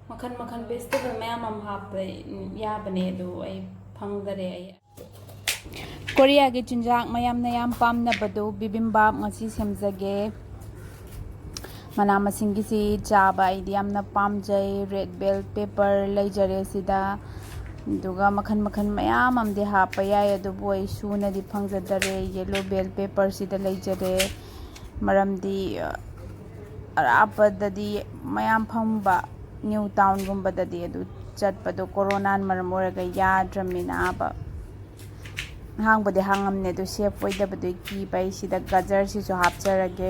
makan makan vegetable mayam am hap ya bane do ai phangdare ai Korea gi chinjak mayam na yam pam na badu bibimbap ngasi semjage mana masing gi si chaba idi amna pamjai red bell pepper leijare sida duga makan makan mayam amde hapa ya adu boy suna di phangjadare yellow bell pepper sida leijare maramdi arapadadi mayam phamba new town gumbadadi adu chatpado corona maram oraga yadramina aba hangbade hangamne du chef oidabadu ki pai sida gajar si so hapcharage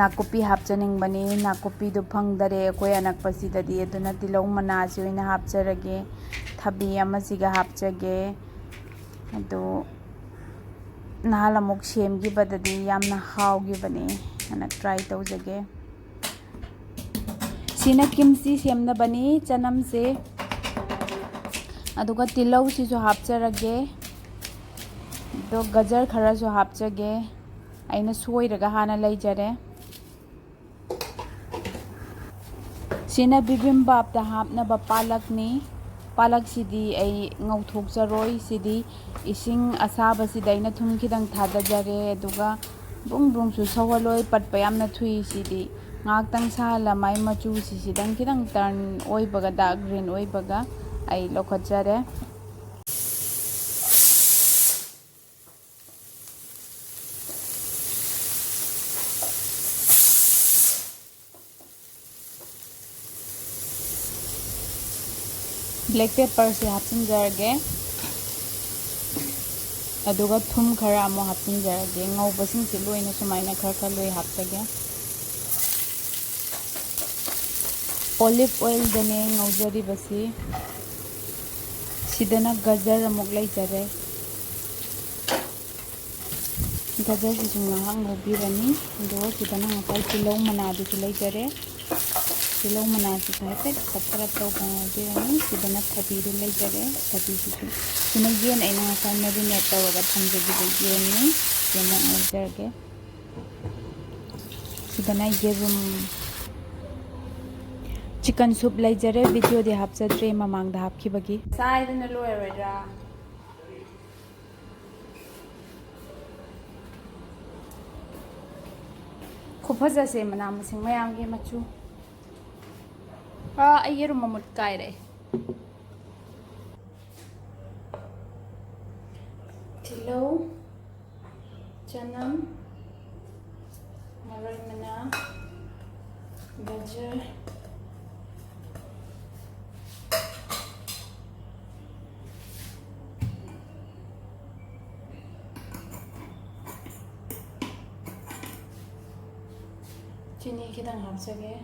nakupi hapchaning bani nakupi du phangdare koi anakpasidadi aduna tilau mana si oina hapcharage thabi amasiga hapchage adu nahalamuk semgi badadi yamna hawgi bani ana try tawjage sina kimchi semna bani chanam se aduga tilau si so hapcharage do gajar khara so hapchage aina soiraga hana leijare sina bibimbap ta hapna ba palak ni palak sidi ai ngauthok jaroi sidi ising asaba sida ina thum khidang thada jare aduga bung bung su sawaloi patpa yamna thui sidi ngaktang sala mai machu si sidang khidang turn oi baga da green oi baga ai lokhat jare black pepper se hapsin jarage aduga thum khara amo hapsin jarage ngau basing se loina sumaina khar loi hapsage olive oil dane ngaujari basi sidana gajar amok lai jare gajar si sunga hang ngobirani do sidana ngapai tilau mana du lai jare tilau mana si thate tapra tau ngobirani sidana thabi du lai jare thabi si sina yen aina ka marinate tawaga thamje gi birani yema ngojage sidana yerum chicken soup leijare video de hapchatre mamang da hapkhibagi side na loyra khuphaja se mana masing mayam ge machu ayeru mamut kai re tilau chanam marai mana gajar chini khidang hapsage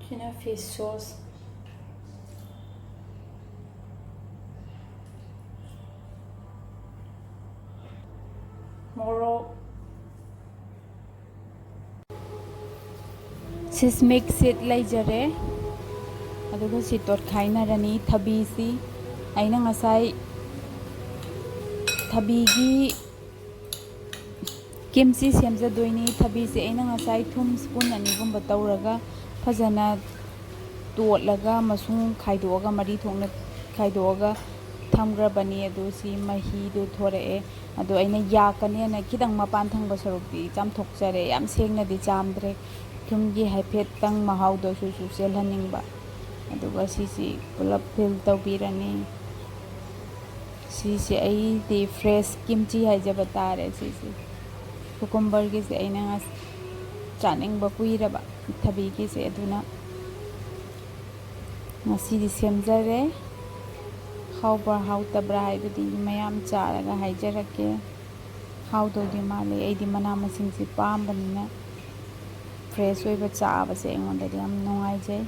china fish sauce moro sesame seed leijare aduga si tor khaina rani thabi si aina ngasai thabi gi kimchi semja doini thabi se aina ngasai thum spoon ani gumba tawraga fajana totlaga masung khaidoga mari thongna khaidoga thamgrabani adu si mahi du thorae adu aina yakane na kidang mapan thangba sarukti chamthokjare yam sengna di chamdre thumgi haiphet tang mahau do su su selhaningba aduga si pulap fill tawbirani si ai the fresh kimchi haijaba tare si cucumber gi se aina ngas chaning ba kuiraba thabi gi se aduna ngasi di semjare haubar hautabra haibadi mayam charaga haijarake haudo di male ai di mana masing si pambanina fresh oiba chaba se engonda di am nongai jai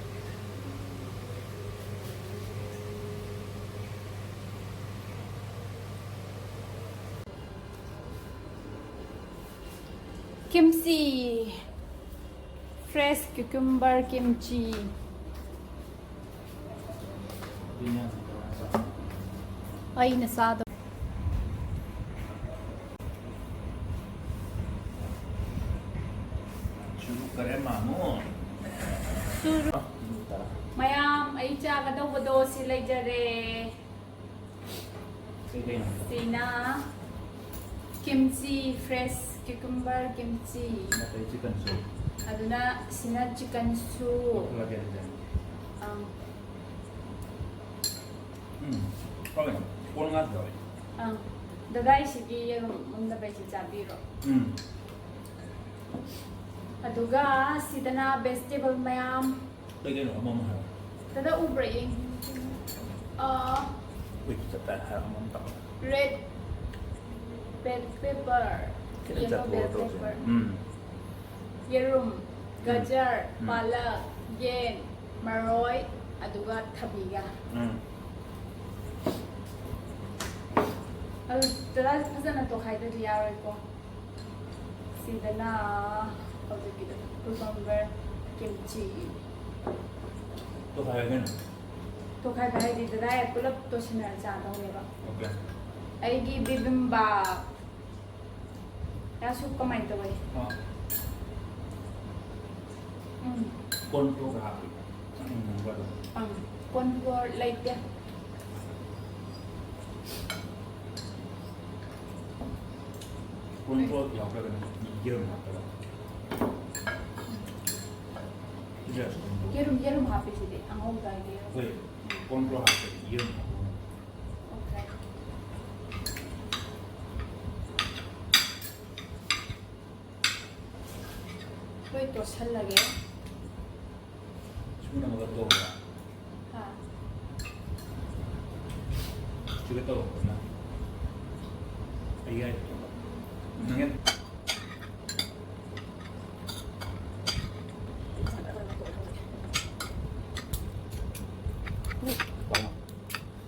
kimchi fresh cucumber kimchi ay nasado si leijare. Sina kimchi fresh cucumber kimchi. Chicken soup. Aduna sina chicken soup. Okay. One ngat rồi. Dadai sigi yerum munda bai si chabiro. Aduga sidana vegetable mayam. Đây cái nữa mong hả? Dada ubra yung Wait, chặt hả mong tao. red bell pepper, Cái yellow bell pepper, yerum, gajar, palak, yen, maroy, aduga tabiga. Dada fazana to khaida diyaroy ko. Sidana pagkikita cucumber kimchi. Tôi phải cái này. To khai khai di dada pulap to sinar cha daw ba. Okay. Ay gi bibimbap. Ya soup ka mai to bai. Con pro hả? Vậy rồi. Con for like ya. Con pro dọc ra cái này dơ mà cái đó. Yerum happy sidi. Ang hong dai yerum. Wait, con pro hả? Dơ mà. Okay. Wait to sal lagi. Semua nama ketua lah. Ha. Juga tahu, nah. Ayah, ingat.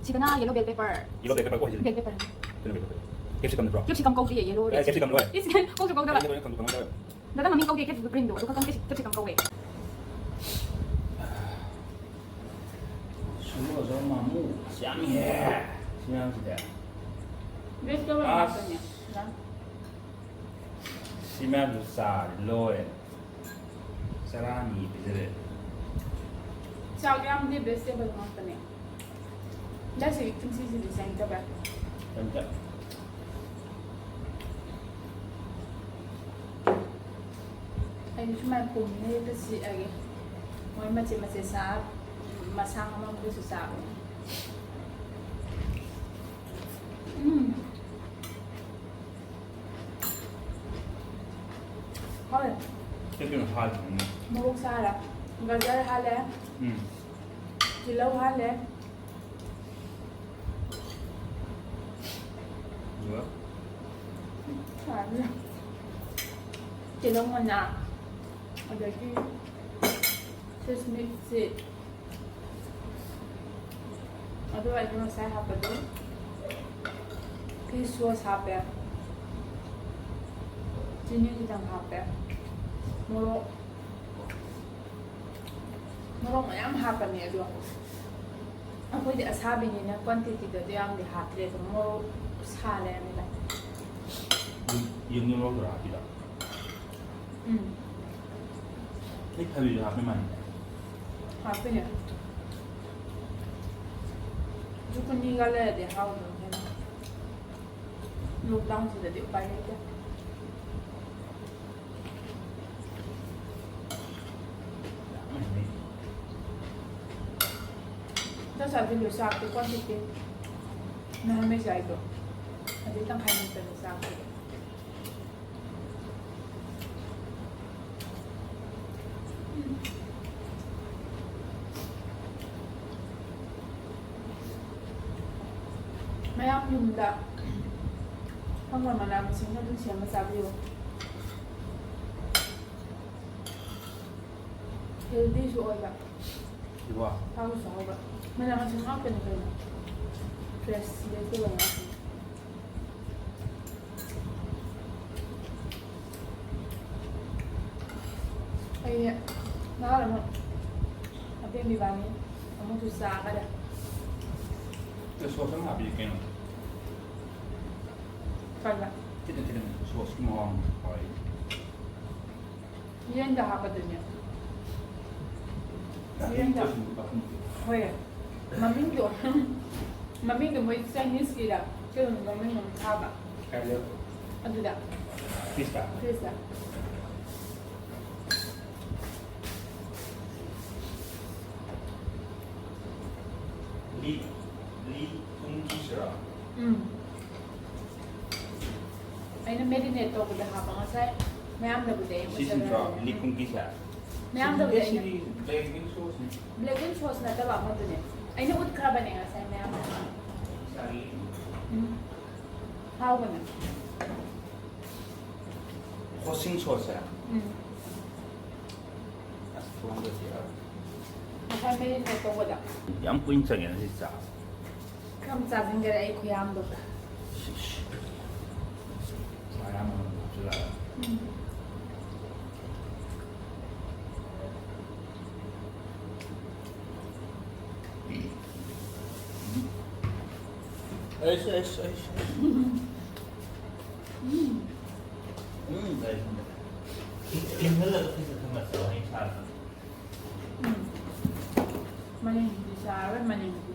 Sidana yellow bell pepper. Yellow bell pepper kau je. Bell pepper. Capsicum bro. Capsicum kau dia yellow. Capsicum dua. Is kan kau kau dah. Capsicum dua. Dada mami kau dia capsicum green do. Kau kan capsicum kau eh. Semua sama mu, siang ya. Siang sudah. Vegetable macamnya. Siang besar, loe. Sarani bisa. Siang dia vegetable macamnya. Dah sih kimchi sih desain coba. Tentu. Ay cuma kumne itu sih lagi. Mau macam sah, masang mau tu susah. Thôi. Cái kiểu hal. Mau salah. Gajar hal ya. Kilau hal ya. Dua. Ada. Kilau mana? Ada lagi. Sesame seed. Aduh, I don't know saya apa tu. Fish sauce apa? Sini kita apa? Moro macam apa ni aduh. Aku di asabi ni na quantity tu dia yang dihapre tu moro salah ni lah. Yang ni berapa tidak? Ini habis apa mana? Apa ni? Jukun ni kalau dia hau tu kan. Lockdown sudah diupai aja. Dah sahaja lu sakit quantity. Nah, macam itu. Ada tang kain tu sakit. Mayam yunda. Kamu mana mesin tu siapa sahaja. Healthy soalnya. Dua. Tahu soalnya. Mana macam apa ni kan? Fresh dia tu banyak. Ayah, nak apa? Apa yang dibani? Kamu tu sah ada. Itu sos apa bikin? Kalau Tidak sos semua orang. dia dah apa tu ni? Ini sos bukan. Oh ya. ꯃꯃꯤꯡꯗꯣ ꯃꯃꯤꯡꯗꯣ ꯃꯣꯏ ꯆꯥꯏꯅꯤꯁꯀꯤꯔ ꯀꯩꯅꯣ ꯃꯃꯤꯡ ꯑꯃ ꯊꯥꯕ ꯀꯥꯏꯗ ꯑꯗꯨꯗ ꯄꯤꯁꯇ ꯐ꯭ꯔꯤꯖꯇ 리 콩기시라 ꯑꯩꯅ ꯃꯦꯔꯤꯅꯦꯠ ꯇꯧꯕꯗ ꯍꯥꯞꯄ ꯉꯁꯥꯏ ꯃꯌꯥꯝꯗꯕꯨꯗꯤ ꯑꯩ 시즌 리 콩기사 ꯃꯌꯥꯝꯗꯕꯨꯗꯤ ꯑꯩꯅ 블랙 소스 블랙 ꯁꯣꯁ ꯅꯠꯇꯕ ꯑꯃꯗꯨꯅꯦ ꯑꯩꯅ ꯎꯠꯈ꯭ꯔꯕꯅꯦ ꯉꯁꯥꯏ ꯃꯌꯥꯝꯗ 쌀이 ꯍꯥꯎꯕꯅꯦ 호싱 소스야 좋은 거지요ꯉꯁꯥꯏ ꯃꯦꯔꯤꯅꯦꯠ ꯇꯧꯕꯗ ꯌꯥꯝ ꯀꯨꯏꯅ ꯆꯪꯉꯦꯅ ꯁꯤ ꯆꯥ ꯈꯔ ꯆꯥꯁꯤꯟꯈꯔꯦ ꯑꯩ ꯈꯨꯌꯥꯝꯗꯣ ꯃꯌꯥꯝ ꯑꯃ ꯍꯥꯞꯆꯤꯜꯂꯒ 에이씨 김 흘러도 피자 정말 써 괜찮아 ꯃꯅꯤꯡꯗꯤ ꯆꯥꯔꯣꯏ ꯃꯅꯤꯡꯗꯤ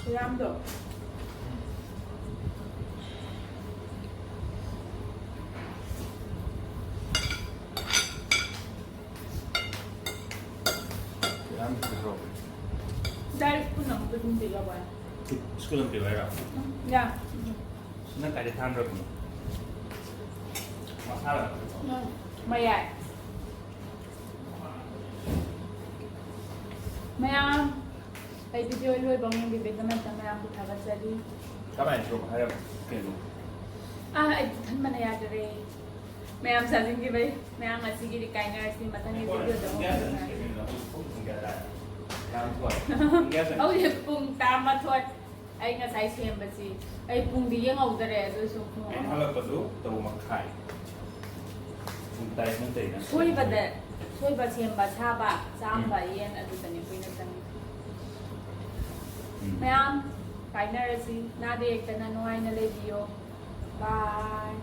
ꯈꯨꯌꯥꯝꯗꯣ ꯌꯥꯝ 들어 다이렉트 푼 아무도 좀 들어봐요 스쿨은 비와라 야 신나까지 타느라고 마사라 마야 ꯃꯌꯥꯝ ꯑꯩ ꯚꯤꯗꯤꯑꯣ ꯂꯣꯏꯕ ꯉꯝꯕꯤꯕꯒꯤꯗꯃꯛꯇ ꯃꯌꯥꯝꯕꯨ ꯊꯥꯒꯠꯆꯔꯤ 가만히 들어봐 하여 그래도 ꯑꯩ ꯊꯟꯕꯅ ꯌꯥꯗꯔꯦ ꯃꯌꯥꯝ ꯆꯥꯁꯤꯟꯈꯤꯕꯩ ꯃꯌꯥꯝ ꯉꯁꯤꯒꯤꯗꯤ ꯀꯥꯏꯅꯔꯁꯤ ꯃꯊꯪꯒꯤ ꯚꯤꯗꯤꯑꯣꯗ ꯍꯧꯖꯤꯛ ꯄꯨꯡ 11 ꯑꯩ ꯉꯁꯥꯏ ꯁꯦꯝꯕꯁꯤ ꯑꯩ ꯄꯨꯡꯗꯤ ꯌꯦꯡꯍꯧꯗꯔꯦ ꯑꯗꯨꯁꯨ 할라빠도 너무 막 카이 ꯇꯥꯏ ꯇꯩꯅ ꯁꯣꯏꯕ ꯁꯦꯝꯕ ꯁꯥꯕ ꯆꯥꯝꯕ ꯌꯦꯟ ꯑꯗꯨꯗꯅꯤ ꯀꯨꯏꯅ ꯆꯪꯉꯤ ꯃꯌꯥꯝ ꯀꯥꯏꯅꯔꯁꯤ ꯅꯥꯗ ꯌꯦꯛꯇꯅ ꯅꯨꯡꯉꯥꯏꯅ ꯂꯩꯕꯤꯌꯣ ꯕꯥꯏ